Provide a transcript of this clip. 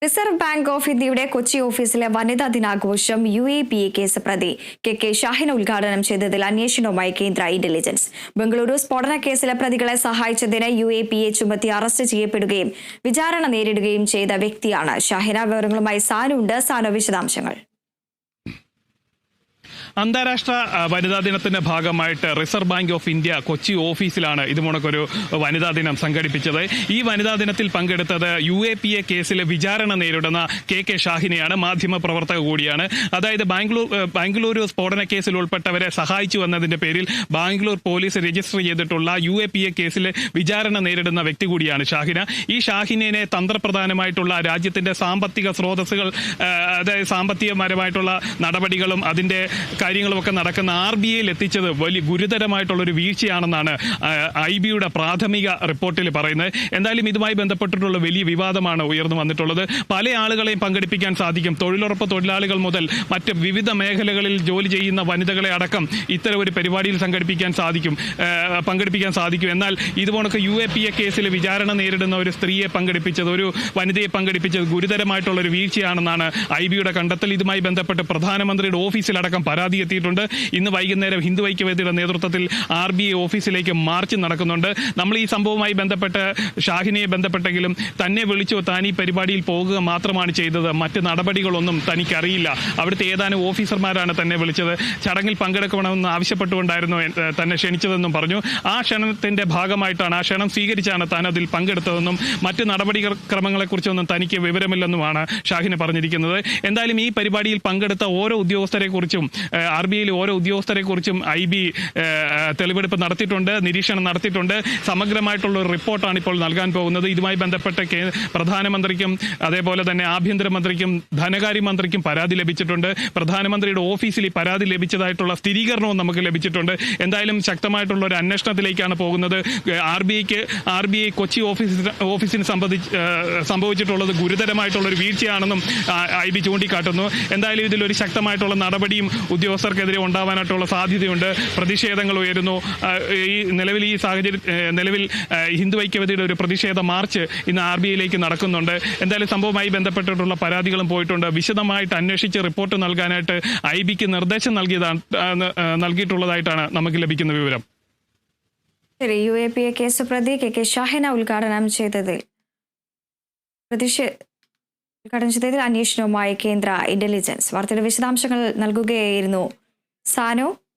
Reserve Bank of ഇന്ത്യയുടെ കൊച്ചി ഓഫീസിലെ വനിതാ ദിനാഘോഷം UAPA കേസ് പ്രതി കെ ഷാഹിന ഉദ്ഘാടനം ചെയ്തതിൽ അന്വേഷണവുമായി കേന്ദ്ര ഇന്റലിജൻസ്. ബംഗളൂരു സ്ഫോടന കേസിലെ പ്രതികളെ സഹായിച്ചതിന് UAPA ചുമത്തി അറസ്റ്റ് ചെയ്യപ്പെടുകയും വിചാരണ നേരിടുകയും ചെയ്ത വ്യക്തിയാണ് ഷാഹിന. വിവരങ്ങളുമായി സാനു ഉണ്ട്. സാനു, വിശദാംശങ്ങൾ. അന്താരാഷ്ട്ര വനിതാ ദിനത്തിന്റെ ഭാഗമായിട്ട് Reserve Bank of India Kochi ഓഫീസിലാണ് ഇതുമുണക്കൊരു വനിതാ ദിനം സംഘടിപ്പിച്ചത്. ഈ വനിതാ ദിനത്തിൽ പങ്കെടുത്തത് UAPA കേസിലെ വിചാരണ നേരിടുന്ന കെ ഷാഹിനെയാണ്. മാധ്യമ പ്രവർത്തക കൂടിയാണ്. അതായത് ബാംഗ്ലൂരു സ്ഫോടന കേസിൽ ഉൾപ്പെട്ടവരെ സഹായിച്ചു വന്നതിന്റെ പേരിൽ ബാംഗ്ലൂർ പോലീസ് രജിസ്റ്റർ ചെയ്തിട്ടുള്ള UAPA കേസിൽ വിചാരണ നേരിടുന്ന വ്യക്തി കൂടിയാണ് ഷാഹിന. ഈ ഷാഹിനെ തന്ത്രപ്രധാനമായിട്ടുള്ള രാജ്യത്തിന്റെ സാമ്പത്തിക സ്രോതസ്സുകൾ, അതായത് സാമ്പത്തികപരമായിട്ടുള്ള നടപടികളും അതിന്റെ കാര്യങ്ങളുമൊക്കെ നടക്കുന്ന RBIയിൽ എത്തിച്ചത് വലിയ ഗുരുതരമായിട്ടുള്ളൊരു വീഴ്ചയാണെന്നാണ് IBയുടെ പ്രാഥമിക റിപ്പോർട്ടിൽ പറയുന്നത്. എന്തായാലും ഇതുമായി ബന്ധപ്പെട്ടിട്ടുള്ള വലിയ വിവാദമാണ് ഉയർന്നു വന്നിട്ടുള്ളത്. പല ആളുകളെയും പങ്കെടുപ്പിക്കാൻ സാധിക്കും. തൊഴിലുറപ്പ് തൊഴിലാളികൾ മുതൽ മറ്റ് വിവിധ മേഖലകളിൽ ജോലി ചെയ്യുന്ന വനിതകളെ അടക്കം ഇത്തരം ഒരു പരിപാടിയിൽ പങ്കെടുപ്പിക്കാൻ സാധിക്കും. എന്നാൽ ഇതുപോലൊക്കെ UAPA കേസിൽ വിചാരണ നേരിടുന്ന ഒരു സ്ത്രീയെ പങ്കെടുപ്പിച്ചത്, ഒരു വനിതയെ പങ്കെടുപ്പിച്ചത് ഗുരുതരമായിട്ടുള്ള ഒരു വീഴ്ചയാണെന്നാണ് IBയുടെ കണ്ടെത്തൽ. ഇതുമായി ബന്ധപ്പെട്ട് പ്രധാനമന്ത്രിയുടെ ഓഫീസിലടക്കം പരാതി എത്തിയിട്ടുണ്ട്. ഇന്ന് വൈകുന്നേരം ഹിന്ദു ഐക്യവേദിയുടെ നേതൃത്വത്തിൽ RBI ഓഫീസിലേക്ക് മാർച്ച് നടക്കുന്നുണ്ട്. നമ്മൾ ഈ സംഭവവുമായി ബന്ധപ്പെട്ട് ഷാഹിനയെ ബന്ധപ്പെട്ടെങ്കിലും തന്നെ വിളിച്ചു താൻ ഈ പരിപാടിയിൽ പോകുക മാത്രമാണ് ചെയ്തത്, മറ്റ് നടപടികളൊന്നും തനിക്കറിയില്ല, അവിടുത്തെ ഏതാനും ഓഫീസർമാരാണ് തന്നെ വിളിച്ചത്, ചടങ്ങിൽ പങ്കെടുക്കണമെന്ന് ആവശ്യപ്പെട്ടുകൊണ്ടായിരുന്നു തന്നെ ക്ഷണിച്ചതെന്നും പറഞ്ഞു. ആ ക്ഷണത്തിന്റെ ഭാഗമായിട്ടാണ്, ആ ക്ഷണം സ്വീകരിച്ചാണ് താൻ അതിൽ പങ്കെടുത്തതെന്നും മറ്റ് നടപടിക്രമങ്ങളെക്കുറിച്ചൊന്നും തനിക്ക് വിവരമില്ലെന്നുമാണ് ഷാഹിന പറഞ്ഞിരിക്കുന്നത്. എന്തായാലും ഈ പരിപാടിയിൽ പങ്കെടുത്ത ഓരോ ഉദ്യോഗസ്ഥരെക്കുറിച്ചും, RBIയിലെ ഓരോ ഉദ്യോഗസ്ഥരെക്കുറിച്ചും IB തെളിവെടുപ്പ് നടത്തിയിട്ടുണ്ട്, നിരീക്ഷണം നടത്തിയിട്ടുണ്ട്. സമഗ്രമായിട്ടുള്ള ഒരു റിപ്പോർട്ടാണ് ഇപ്പോൾ നൽകാൻ പോകുന്നത്. ഇതുമായി ബന്ധപ്പെട്ട് പ്രധാനമന്ത്രിക്കും അതേപോലെ തന്നെ ആഭ്യന്തരമന്ത്രിക്കും ധനകാര്യമന്ത്രിക്കും പരാതി ലഭിച്ചിട്ടുണ്ട്. പ്രധാനമന്ത്രിയുടെ ഓഫീസിൽ ഈ പരാതി ലഭിച്ചതായിട്ടുള്ള സ്ഥിരീകരണവും നമുക്ക് ലഭിച്ചിട്ടുണ്ട്. എന്തായാലും ശക്തമായിട്ടുള്ള ഒരു അന്വേഷണത്തിലേക്കാണ് പോകുന്നത്. RBI കൊച്ചി ഓഫീസിന് സംഭവിച്ചിട്ടുള്ളത് ഗുരുതരമായിട്ടുള്ള ഒരു വീഴ്ചയാണെന്നും IB ചൂണ്ടിക്കാട്ടുന്നു. എന്തായാലും ഇതിലൊരു ശക്തമായിട്ടുള്ള നടപടിയും ഉദ്യോഗസ്ഥർക്കെതിരെ ഉണ്ടാവാനായിട്ടുള്ള സാധ്യതയുണ്ട്. പ്രതിഷേധങ്ങൾ ഉയരുന്നു. നിലവിൽ ഹിന്ദു ഐക്യവേദിയുടെ ഒരു പ്രതിഷേധ മാർച്ച് ഇന്ന് RBIയിലേക്ക് നടക്കുന്നുണ്ട്. എന്തായാലും സംഭവവുമായി ബന്ധപ്പെട്ടിട്ടുള്ള പരാതികളും പോയിട്ടുണ്ട്. വിശദമായിട്ട് അന്വേഷിച്ച് റിപ്പോർട്ട് നൽകാനായിട്ട് IBക്ക് നിർദ്ദേശം നൽകിയിട്ടുള്ളതായിട്ടാണ് നമുക്ക് ലഭിക്കുന്ന വിവരം. UAPA കേസ് പ്രതി കെ ഷാഹിന ഉദ്ഘാടനം ചെയ്തതിൽ അന്വേഷണവുമായി കേന്ദ്ര ഇന്റലിജൻസ്. വാർത്തയുടെ വിശദാംശങ്ങൾ നൽകുകയായിരുന്നു സാനു.